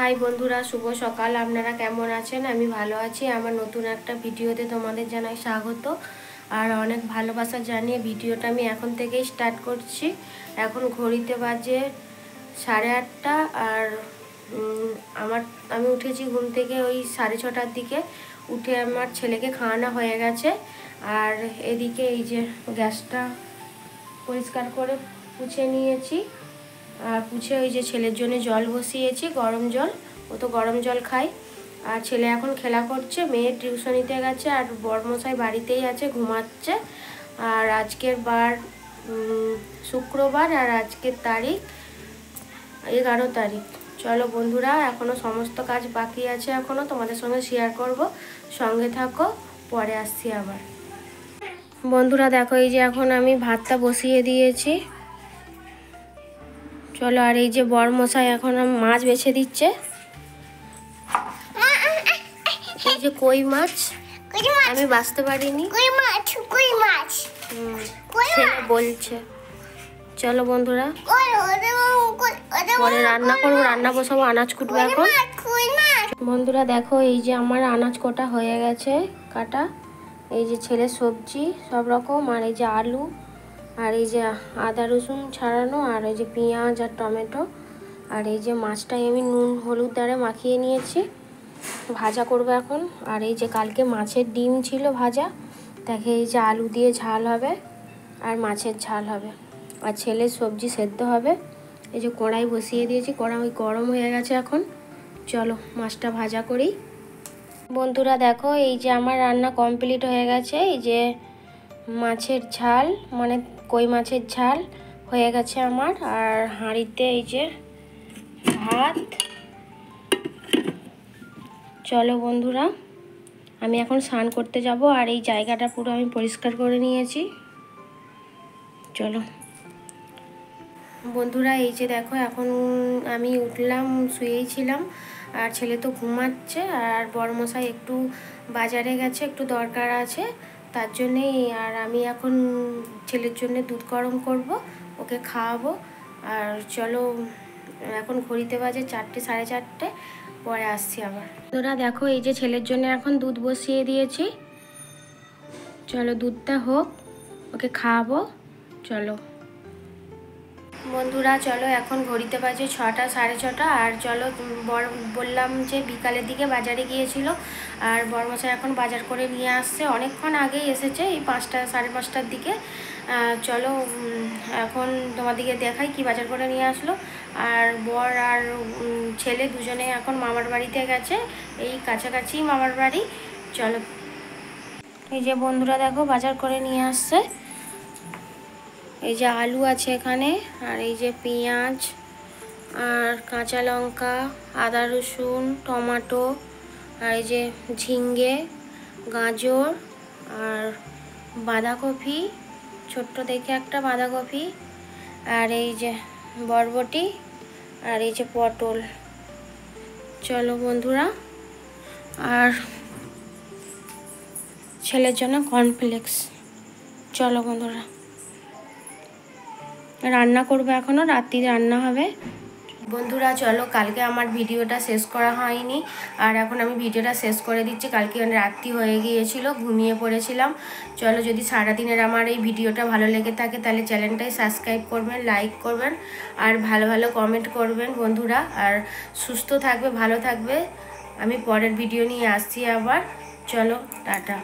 High বন্ধুরা, শুভ সকাল। আপনারা কেমন আছেন? আমি ভালো আছি। আমার নতুন একটা ভিডিওতে তোমাদের জানাই স্বাগত আর অনেক ভালোবাসা জানিয়ে ভিডিওটা আমি এখন থেকেই স্টার্ট করছি। এখন ঘড়িতে বাজে 8:30 আর আমি উঠেছি ঘুম থেকে ওই 6:30টার দিকে। উঠে আমার ছেলেকে খাওয়ানো হয়ে গেছে আর এদিকে এই যে গ্যাসটা পরিষ্কার করে পুছে নিয়েছি আর পুছে ওই যে ছেলের জন্য জল বসিয়েছি, গরম জল। ও তো গরম জল খায়। আর ছেলে এখন খেলা করছে, মেয়ে টিউশনিতে গেছে আর বড়মশাই বাড়িতেই আছে, ঘুমাচ্ছে। আর আজকের বার শুক্রবার আর আজকের তারিখ 11 তারিখ। চলো বন্ধুরা, এখনও সমস্ত কাজ বাকি আছে, এখনও তোমাদের সঙ্গে শেয়ার করব, সঙ্গে থাকো, পরে আসছি আবার। বন্ধুরা দেখো, এই যে এখন আমি ভাতটা বসিয়ে দিয়েছি। চলো, আর এই যে বড়মশাই এখন মাছ বেছে দিচ্ছে। এই যে কই মাছ, আমি বাঁচতে পারিনি, ছেলে বলছে। চলো বন্ধুরা, পরে রান্না করবো, রান্না বসাবো, আনাজ কুটবো এখন। বন্ধুরা দেখো, এই যে আমার আনাজ কোটা হয়ে গেছে, কাটা। এই যে ছেলের সবজি সব রকম, আর এই যে আলু, আর এই যে আদা রসুন ছাড়ানো, আর এই যে পেঁয়াজ আর টমেটো, আর এই যে মাছটাই আমি নুন হলুদ দ্বারা মাখিয়ে নিয়েছি, ভাজা করবো এখন। আর এই যে কালকে মাছের ডিম ছিল ভাজা, দেখে এই যে আলু দিয়ে ঝাল হবে আর মাছের ঝাল হবে, আর ছেলের সবজি সেদ্ধ হবে। এই যে কড়াই বসিয়ে দিয়েছি, কড়াই গরম হয়ে গেছে এখন। চলো মাছটা ভাজা করি। বন্ধুরা দেখো, এই যে আমার রান্না কমপ্লিট হয়ে গেছে। এই যে মাছের ঝাল, মানে কই মাছের ঝাল হয়ে গেছে আমার। আর হাঁড়িতে এই যে ভাত। চলো বন্ধুরা, আমি এখন স্নান করতে যাব আর এই জায়গাটা পুরো আমি পরিষ্কার করে নিয়েছি। চলো বন্ধুরা, এই যে দেখো, এখন আমি উঠলাম, শুয়েই ছিলাম আর ছেলে তো ঘুমাচ্ছে। আর বড়মশাই একটু বাজারে গেছে, একটু দরকার আছে, তার জন্যেই। আর আমি এখন ছেলের জন্য দুধ গরম করব, ওকে খাওয়াবো। আর চলো, এখন ঘড়িতে বাজে 4টে, 4:30, পরে আসছি আবার। বন্ধুরা দেখো, এই যে ছেলের জন্য এখন দুধ বসিয়ে দিয়েছি। চলো দুধটা হোক, ওকে খাওয়াবো। চলো বন্ধুরা, চলো এখন ঘড়িতে বাজে 6টা, 6:30। আর চলো, বললাম যে বিকালের দিকে বাজারে গিয়েছিল আর বড়মশাই এখন বাজার করে নিয়ে আসছে, অনেকক্ষণ আগেই এসেছে, এই 5টা, 5:30টার দিকে। চলো এখন তোমাদেরকে দেখাই কি বাজার করে নিয়ে আসলো। আর বর আর ছেলে দুজনে এখন মামার বাড়িতে গেছে, এই কাছাকাছি মামার বাড়ি। চলো, এই যে বন্ধুরা দেখো, বাজার করে নিয়ে আসছে। এই যে আলু আছে এখানে, আর এই যে পেঁয়াজ আর কাঁচা লঙ্কা, আদা রসুন, টমেটো, আর এই যে ঝিঙ্গে, গাজর, আর বাঁধাকপি, ছোট্ট দেখে একটা বাঁধাকপি, আর এই যে বরবটি, আর এই যে পটল। চলো বন্ধুরা, আর ছেলের জন্য কর্নফ্লেক্স। চলো বন্ধুরা, রান্না করবো, এখনও রাত্রি রান্না হবে। বন্ধুরা চলো, কালকে আমার ভিডিওটা শেষ করা হয়নি আর এখন আমি ভিডিওটা শেষ করে দিচ্ছি। কালকে রাত্রি হয়ে গিয়েছিল, ঘুমিয়ে পড়েছিলাম। চলো, যদি সারাদিনের আমার এই ভিডিওটা ভালো লেগে থাকে তাহলে চ্যানেলটাই সাবস্ক্রাইব করবেন, লাইক করবেন আর ভালো ভালো কমেন্ট করবেন বন্ধুরা। আর সুস্থ থাকবে, ভালো থাকবে। আমি পরের ভিডিও নিয়ে আসছি আবার। চলো টাটা।